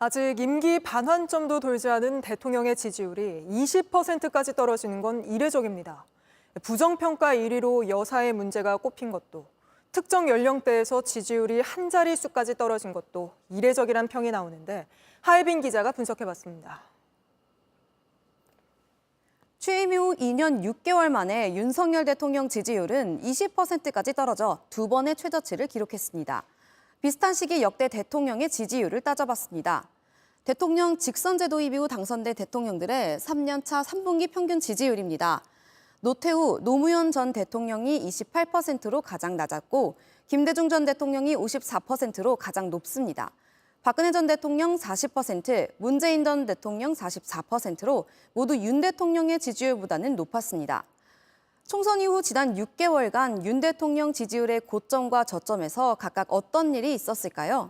아직 임기 반환점도 돌지 않은 대통령의 지지율이 20%까지 떨어지는 건 이례적입니다. 부정평가 1위로 여사의 문제가 꼽힌 것도, 특정 연령대에서 지지율이 한 자릿수까지 떨어진 것도 이례적이란 평이 나오는데 하예빈 기자가 분석해봤습니다. 취임 이후 2년 6개월 만에 윤석열 대통령 지지율은 20%까지 떨어져 두 번의 최저치를 기록했습니다. 비슷한 시기 역대 대통령의 지지율을 따져봤습니다. 대통령 직선제도 이후 당선된 대통령들의 3년차 3분기 평균 지지율입니다. 노태우, 노무현 전 대통령이 28%로 가장 낮았고 김대중 전 대통령이 54%로 가장 높습니다. 박근혜 전 대통령 40%, 문재인 전 대통령 44%로 모두 윤 대통령의 지지율보다는 높았습니다. 총선 이후 지난 6개월간 윤 대통령 지지율의 고점과 저점에서 각각 어떤 일이 있었을까요?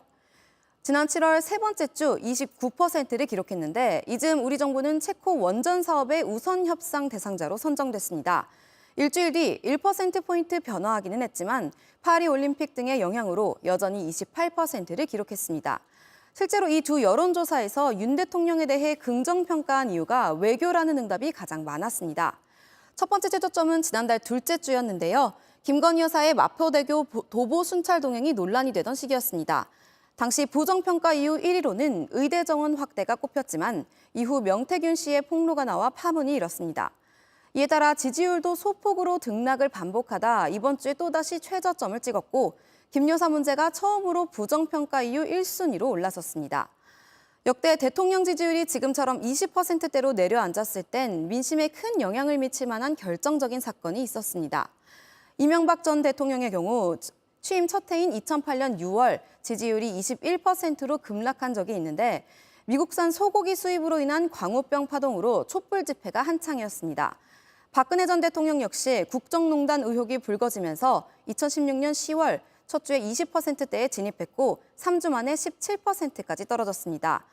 지난 7월 세 번째 주 29%를 기록했는데 이즈음 우리 정부는 체코 원전 사업의 우선 협상 대상자로 선정됐습니다. 일주일 뒤 1%포인트 변화하기는 했지만 파리올림픽 등의 영향으로 여전히 28%를 기록했습니다. 실제로 이 두 여론조사에서 윤 대통령에 대해 긍정평가한 이유가 외교라는 응답이 가장 많았습니다. 첫 번째 최저점은 지난달 둘째 주였는데요. 김건희 여사의 마포대교 도보 순찰 동행이 논란이 되던 시기였습니다. 당시 부정평가 이후 1위로는 의대 정원 확대가 꼽혔지만 이후 명태균 씨의 폭로가 나와 파문이 일었습니다. 이에 따라 지지율도 소폭으로 등락을 반복하다 이번 주에 또다시 최저점을 찍었고 김 여사 문제가 처음으로 부정평가 이후 1순위로 올라섰습니다. 역대 대통령 지지율이 지금처럼 20%대로 내려앉았을 땐 민심에 큰 영향을 미칠 만한 결정적인 사건이 있었습니다. 이명박 전 대통령의 경우 취임 첫 해인 2008년 6월 지지율이 21%로 급락한 적이 있는데 미국산 소고기 수입으로 인한 광우병 파동으로 촛불 집회가 한창이었습니다. 박근혜 전 대통령 역시 국정농단 의혹이 불거지면서 2016년 10월 첫 주에 20%대에 진입했고 3주 만에 17%까지 떨어졌습니다.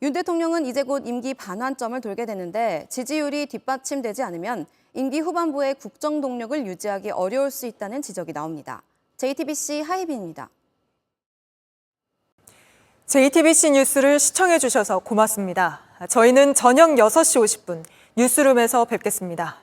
윤 대통령은 이제 곧 임기 반환점을 돌게 되는데 지지율이 뒷받침되지 않으면 임기 후반부에 국정 동력을 유지하기 어려울 수 있다는 지적이 나옵니다. JTBC 하예빈입니다. JTBC 뉴스를 시청해주셔서 고맙습니다. 저희는 저녁 6시 50분 뉴스룸에서 뵙겠습니다.